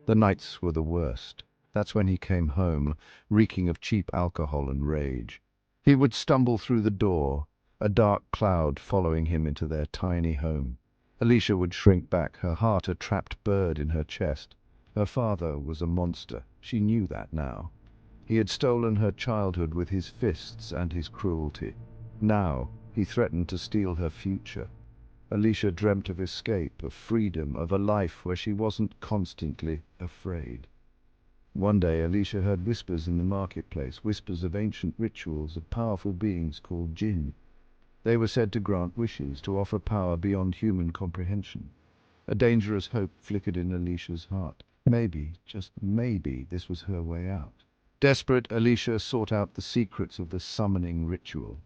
The nights were the worst. That's when he came home, reeking of cheap alcohol and rage. He would stumble through the door, a dark cloud following him into their tiny home. Alicia would shrink back, her heart a trapped bird in her chest. Her father was a monster. She knew that now. He had stolen her childhood with his fists and his cruelty. Now he threatened to steal her future. Alicia dreamt of escape, of freedom, of a life where she wasn't constantly afraid. One day Alicia heard whispers in the marketplace, whispers of ancient rituals, of powerful beings called Jinn. They were said to grant wishes, to offer power beyond human comprehension. A dangerous hope flickered in Alicia's heart. Maybe, just maybe, this was her way out. Desperate, Alicia sought out the secrets of the summoning ritual.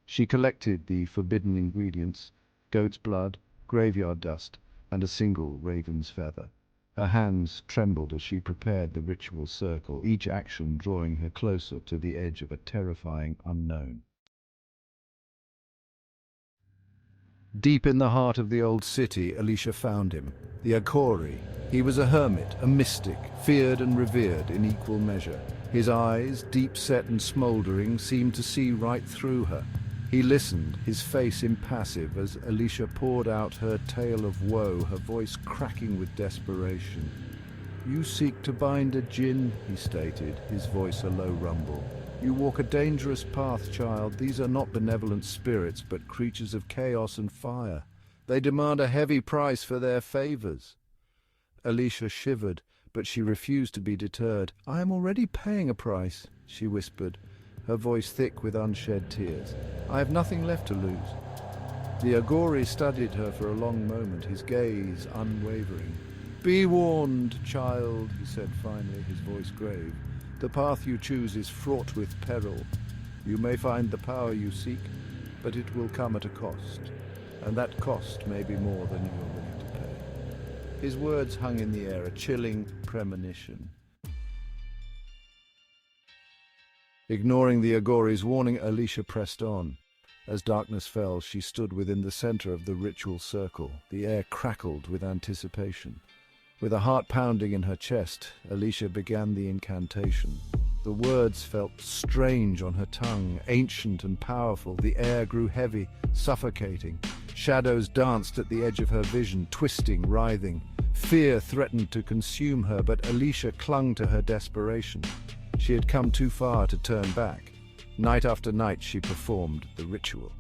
She collected the forbidden ingredients: goat's blood, graveyard dust, and a single raven's feather. Her hands trembled as she prepared the ritual circle, each action drawing her closer to the edge of a terrifying unknown. Deep in the heart of the old city, Alicia found him, the Akori. He was a hermit, a mystic, feared and revered in equal measure. His eyes, deep-set and smouldering, seemed to see right through her. He listened, his face impassive, as Alicia poured out her tale of woe, her voice cracking with desperation. "You seek to bind a Jinn," he stated, his voice a low rumble. "You walk a dangerous path, child. These are not benevolent spirits, but creatures of chaos and fire. They demand a heavy price for their favors." Alicia shivered, but she refused to be deterred. "I am already paying a price," she whispered, her voice thick with unshed tears. "I have nothing left to lose." The Agori studied her for a long moment, his gaze unwavering. "Be warned, child," he said finally, his voice grave. "The path you choose is fraught with peril. You may find the power you seek, but it will come at a cost, and that cost may be more than you are willing to pay." His words hung in the air, a chilling premonition. Ignoring the Agori's warning, Alicia pressed on. As darkness fell, she stood within the center of the ritual circle. The air crackled with anticipation. With a heart pounding in her chest, Alicia began the incantation. The words felt strange on her tongue, ancient and powerful. The air grew heavy, suffocating. Shadows danced at the edge of her vision, twisting, writhing. Fear threatened to consume her, but Alicia clung to her desperation. She had come too far to turn back. Night after night she performed the ritual.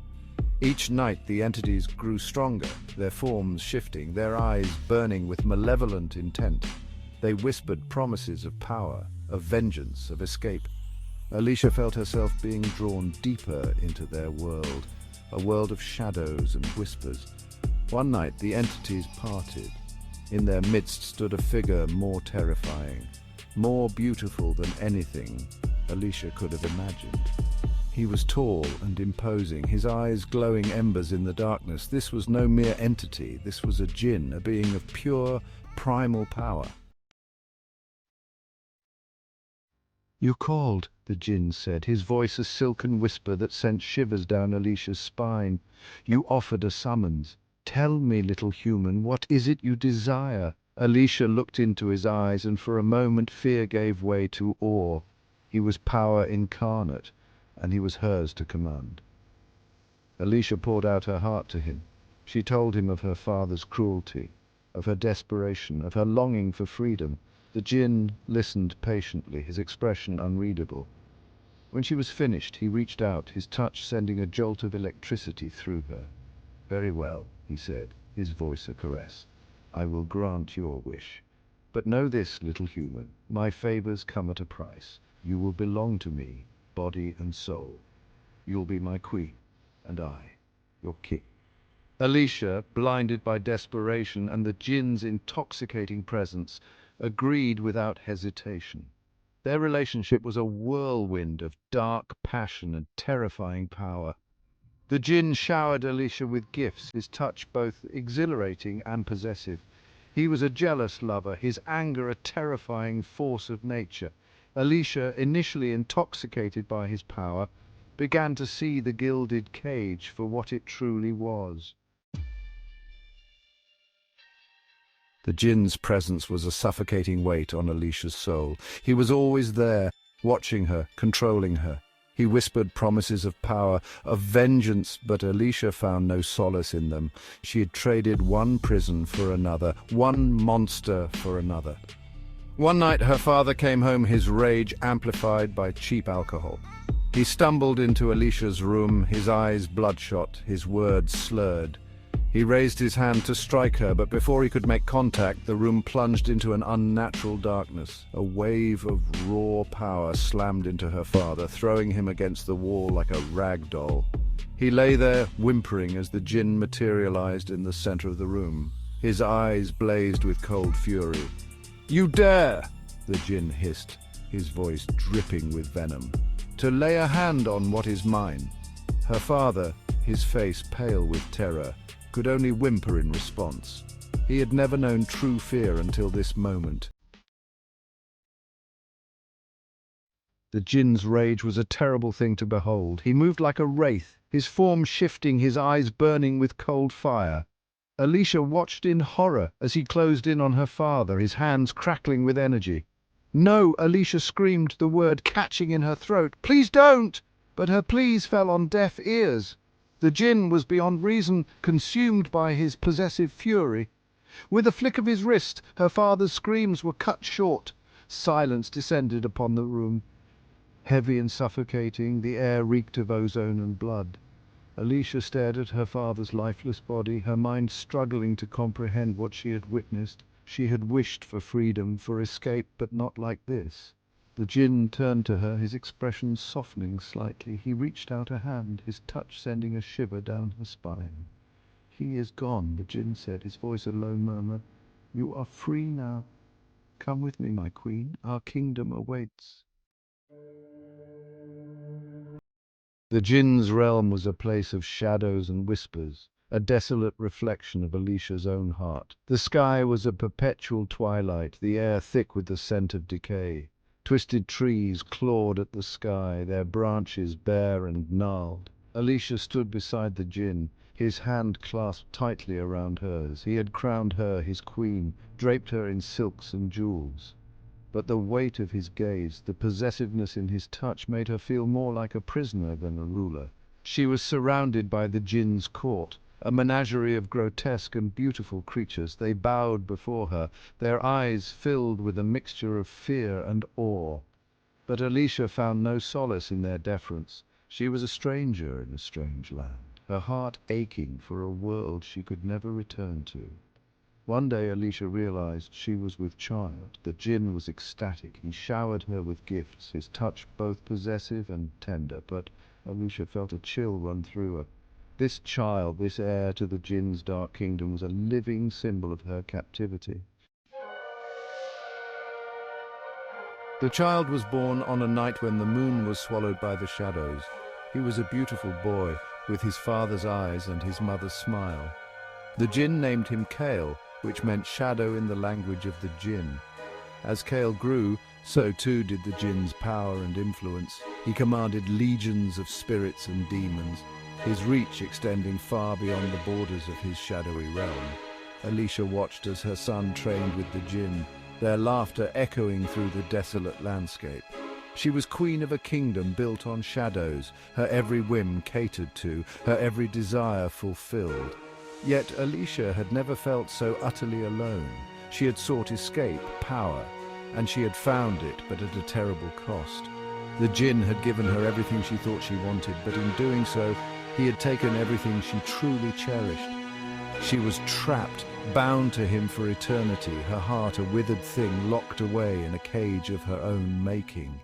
Each night the entities grew stronger, their forms shifting, their eyes burning with malevolent intent. They whispered promises of power, of vengeance, of escape. Alicia felt herself being drawn deeper into their world, a world of shadows and whispers. One night the entities parted. In their midst stood a figure more terrifying, more beautiful than anything Alicia could have imagined. He was tall and imposing, his eyes glowing embers in the darkness. This was no mere entity, this was a Jinn, a being of pure, primal power. "You called," the Jinn said, his voice a silken whisper that sent shivers down Alicia's spine. "You offered a summons. Tell me, little human, what is it you desire?" Alicia looked into his eyes, and for a moment fear gave way to awe. He was power incarnate, and he was hers to command. Alicia poured out her heart to him. She told him of her father's cruelty, of her desperation, of her longing for freedom. The Jinn listened patiently, his expression unreadable. When she was finished, he reached out, his touch sending a jolt of electricity through her. "Very well," he said, his voice a caress. "I will grant your wish. But know this, little human, my favors come at a price. You will belong to me, body and soul. You'll be my queen, and I, your king." Alicia, blinded by desperation and the Jinn's intoxicating presence, agreed without hesitation. Their relationship was a whirlwind of dark passion and terrifying power. The Jinn showered Alicia with gifts, his touch both exhilarating and possessive. He was a jealous lover, his anger a terrifying force of nature. Alicia, initially intoxicated by his power, began to see the gilded cage for what it truly was. The Jinn's presence was a suffocating weight on Alisha's soul. He was always there, watching her, controlling her. He whispered promises of power, of vengeance, but Alisha found no solace in them. She had traded one prison for another, one monster for another. One night her father came home, his rage amplified by cheap alcohol. He stumbled into Alisha's room, his eyes bloodshot, his words slurred. He raised his hand to strike her, but before he could make contact, the room plunged into an unnatural darkness. A wave of raw power slammed into her father, throwing him against the wall like a rag doll. He lay there, whimpering as the Jinn materialized in the center of the room. His eyes blazed with cold fury. "You dare," the Jinn hissed, his voice dripping with venom, "to lay a hand on what is mine." Her father, his face pale with terror, could only whimper in response. He had never known true fear until this moment. The Jinn's rage was a terrible thing to behold. He moved like a wraith, his form shifting, his eyes burning with cold fire. Alisha watched in horror as he closed in on her father, his hands crackling with energy. "No!" Alisha screamed, the word catching in her throat. "Please don't!" But her pleas fell on deaf ears. The Jinn was beyond reason, consumed by his possessive fury. With a flick of his wrist, her father's screams were cut short. Silence descended upon the room. Heavy and suffocating, the air reeked of ozone and blood. Alisha stared at her father's lifeless body, her mind struggling to comprehend what she had witnessed. She had wished for freedom, for escape, but not like this. The Jinn turned to her, his expression softening slightly. He reached out a hand, his touch sending a shiver down her spine. "He is gone," the Jinn said, his voice a low murmur. "You are free now. Come with me, my queen. Our kingdom awaits." The Jinn's realm was a place of shadows and whispers, a desolate reflection of Alisha's own heart. The sky was a perpetual twilight, the air thick with the scent of decay. Twisted trees clawed at the sky, their branches bare and gnarled. Alisha stood beside the Jinn, his hand clasped tightly around hers. He had crowned her his queen, draped her in silks and jewels. But the weight of his gaze, the possessiveness in his touch, made her feel more like a prisoner than a ruler. She was surrounded by the Jinn's court, a menagerie of grotesque and beautiful creatures. They bowed before her, their eyes filled with a mixture of fear and awe. But Alisha found no solace in their deference. She was a stranger in a strange land, her heart aching for a world she could never return to. One day Alisha realized she was with child. The Jinn was ecstatic. He showered her with gifts, his touch both possessive and tender, but Alisha felt a chill run through her. This child, this heir to the Jinn's dark kingdom, was a living symbol of her captivity. The child was born on a night when the moon was swallowed by the shadows. He was a beautiful boy, with his father's eyes and his mother's smile. The Jinn named him Kale, which meant shadow in the language of the Jinn. As Kale grew, so too did the Jinn's power and influence. He commanded legions of spirits and demons, his reach extending far beyond the borders of his shadowy realm. Alisha watched as her son trained with the Jinn, their laughter echoing through the desolate landscape. She was queen of a kingdom built on shadows, her every whim catered to, her every desire fulfilled. Yet Alisha had never felt so utterly alone. She had sought escape, power, and she had found it, but at a terrible cost. The Jinn had given her everything she thought she wanted, but in doing so, he had taken everything she truly cherished. She was trapped, bound to him for eternity, her heart a withered thing locked away in a cage of her own making.